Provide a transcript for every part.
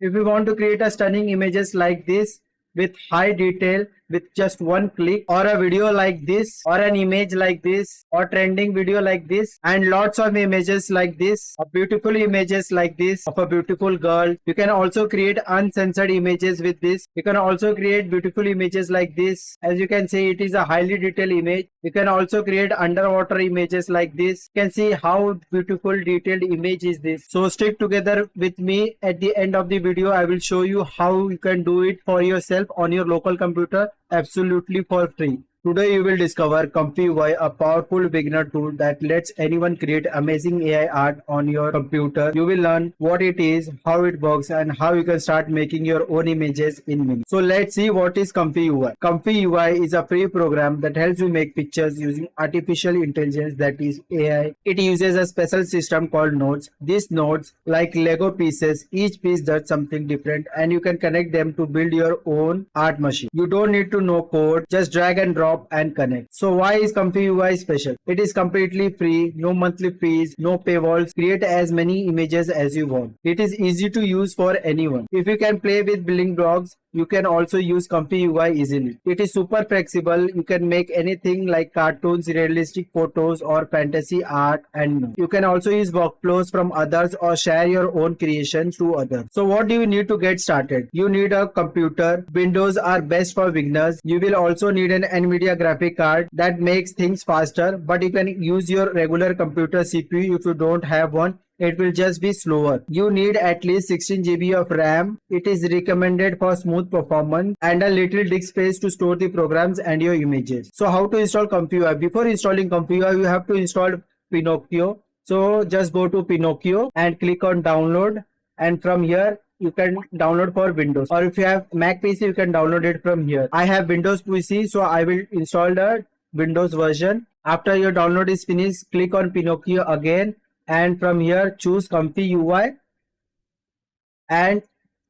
If we want to create a stunning images like this with high detail with just one click, or a video like this, or an image like this, or trending video like this, and lots of images like this, or beautiful images like this of a beautiful girl. You can also create uncensored images with this. You can also create beautiful images like this. As you can see, it is a highly detailed image. You can also create underwater images like this. You can see how beautiful detailed image is this. So stick together with me. At the end of the video, I will show you how you can do it for yourself on your local computer absolutely for free. Today you will discover ComfyUI, a powerful beginner tool that lets anyone create amazing AI art on your computer. You will learn what it is, how it works, and how you can start making your own images in minutes. So let's see what is ComfyUI. ComfyUI is a free program that helps you make pictures using artificial intelligence, that is AI. It uses a special system called nodes. These nodes, like Lego pieces, each piece does something different and you can connect them to build your own art machine. You don't need to know code, just drag and drop and connect. So why is ComfyUI special? It is completely free, no monthly fees, no paywalls. Create as many images as you want. It is easy to use for anyone. If you can play with building blocks, you can also use ComfyUI easily. It is super flexible. You can make anything like cartoons, realistic photos, or fantasy art, and more. You can also use workflows from others or share your own creations to others. So what do you need to get started? You need a computer. Windows are best for beginners. You will also need an NVIDIA graphic card that makes things faster, but you can use your regular computer CPU if you don't have one. It will just be slower. You need at least 16 GB of RAM. It is recommended for smooth performance and a little disk space to store the programs and your images. So how to install ComfyUI? Before installing ComfyUI, you have to install Pinocchio. So just go to Pinocchio and click on download, and from here you can download for Windows, or if you have Mac PC you can download it from here. I have Windows PC, so I will install the Windows version. After your download is finished, click on Pinocchio again, and from here choose ComfyUI and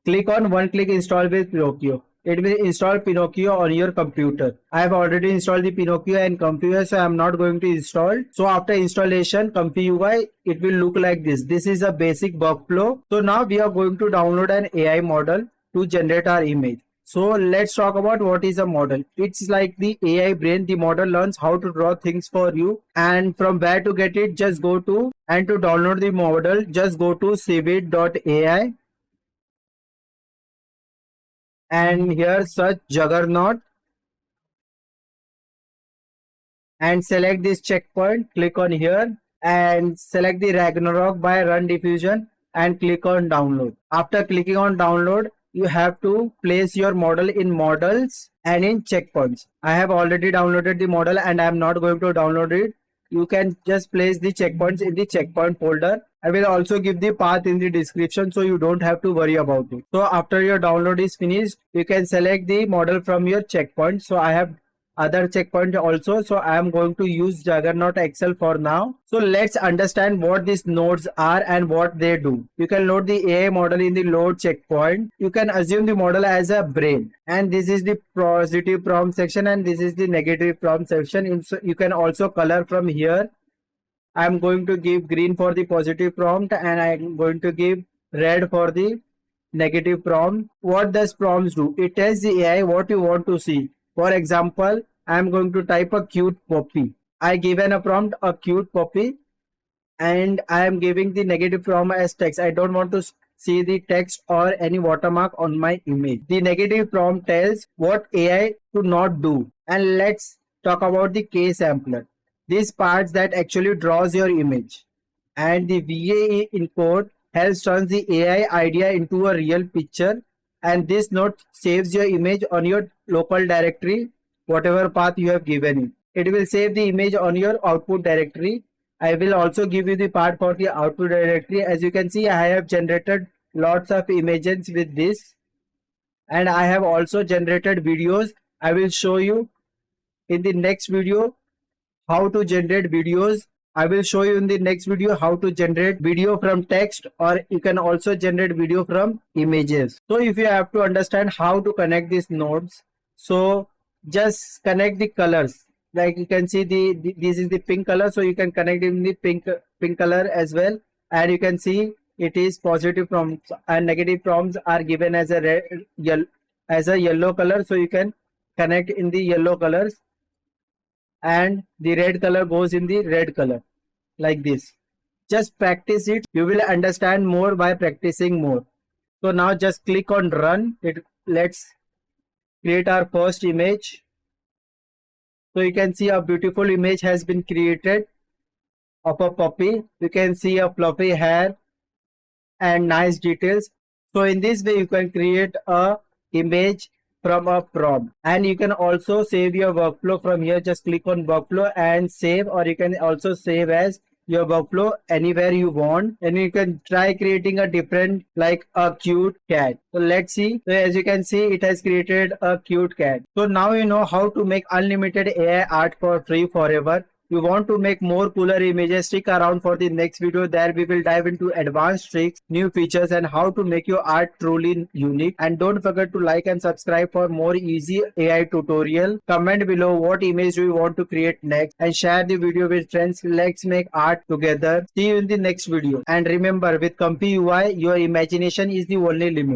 click on one click install with Pinocchio. It will install Pinocchio on your computer. I have already installed the Pinocchio and ComfyUI, so I am not going to install. So after installation, ComfyUI, it will look like this. This is a basic workflow. So now we are going to download an AI model to generate our image. So let's talk about what is a model. It's like the AI brain. The model learns how to draw things for you, and from where to get it, just go to, and to download the model, just go to civit.ai. And here search Juggernaut and select this checkpoint. Click on here and select the Ragnarok by Run Diffusion and click on download. After clicking on download, you have to place your model in models and in checkpoints. I have already downloaded the model and I am not going to download it. You can just place the checkpoints in the checkpoint folder. I will also give the path in the description, so you don't have to worry about it. So after your download is finished, you can select the model from your checkpoint. So I have other checkpoint also, so I am going to use Juggernaut Excel for now. So let's understand what these nodes are and what they do. You can load the AI model in the load checkpoint. You can assume the model as a brain, and this is the positive prompt section and this is the negative prompt section. You can also color from here. I am going to give green for the positive prompt and I am going to give red for the negative prompt. What does prompts do? It tells the AI what you want to see. For example, I am going to type a cute puppy. I given a prompt a cute puppy, and I am giving the negative prompt as text. I don't want to see the text or any watermark on my image. The negative prompt tells what AI to not do. And let's talk about the K sampler. These parts that actually draws your image. And the VAE encode helps turn the AI idea into a real picture. And this node saves your image on your local directory, whatever path you have given it. It will save the image on your output directory. I will also give you the part for the output directory. As you can see, I have generated lots of images with this, and I have also generated videos. I will show you in the next video how to generate videos. I will show you in the next video how to generate video from text, or you can also generate video from images. So if you have to understand how to connect these nodes, so just connect the colors. Like you can see this is the pink color, so you can connect in the pink color as well. And you can see it is positive prompts, and negative prompts are given as a red, yellow color. So you can connect in the yellow colors, and the red color goes in the red color, like this. Just practice it. You will understand more by practicing more. So now just click on run. Let's create our first image. So you can see a beautiful image has been created of a puppy. You can see a fluffy hair and nice details. So in this way you can create a image from a prompt, and you can also save your workflow from here. Just click on workflow and save, or you can also save as your workflow anywhere you want, and you can try creating a different, like a cute cat. So let's see. So as you can see, it has created a cute cat. So now you know how to make unlimited AI art for free forever. You want to make more cooler images? Stick around for the next video. There we will dive into advanced tricks, new features, and how to make your art truly unique. And don't forget to like and subscribe for more easy AI tutorial. Comment below what image do you want to create next, and share the video with friends. Let's make art together. See you in the next video. And remember, with ComfyUI, your imagination is the only limit.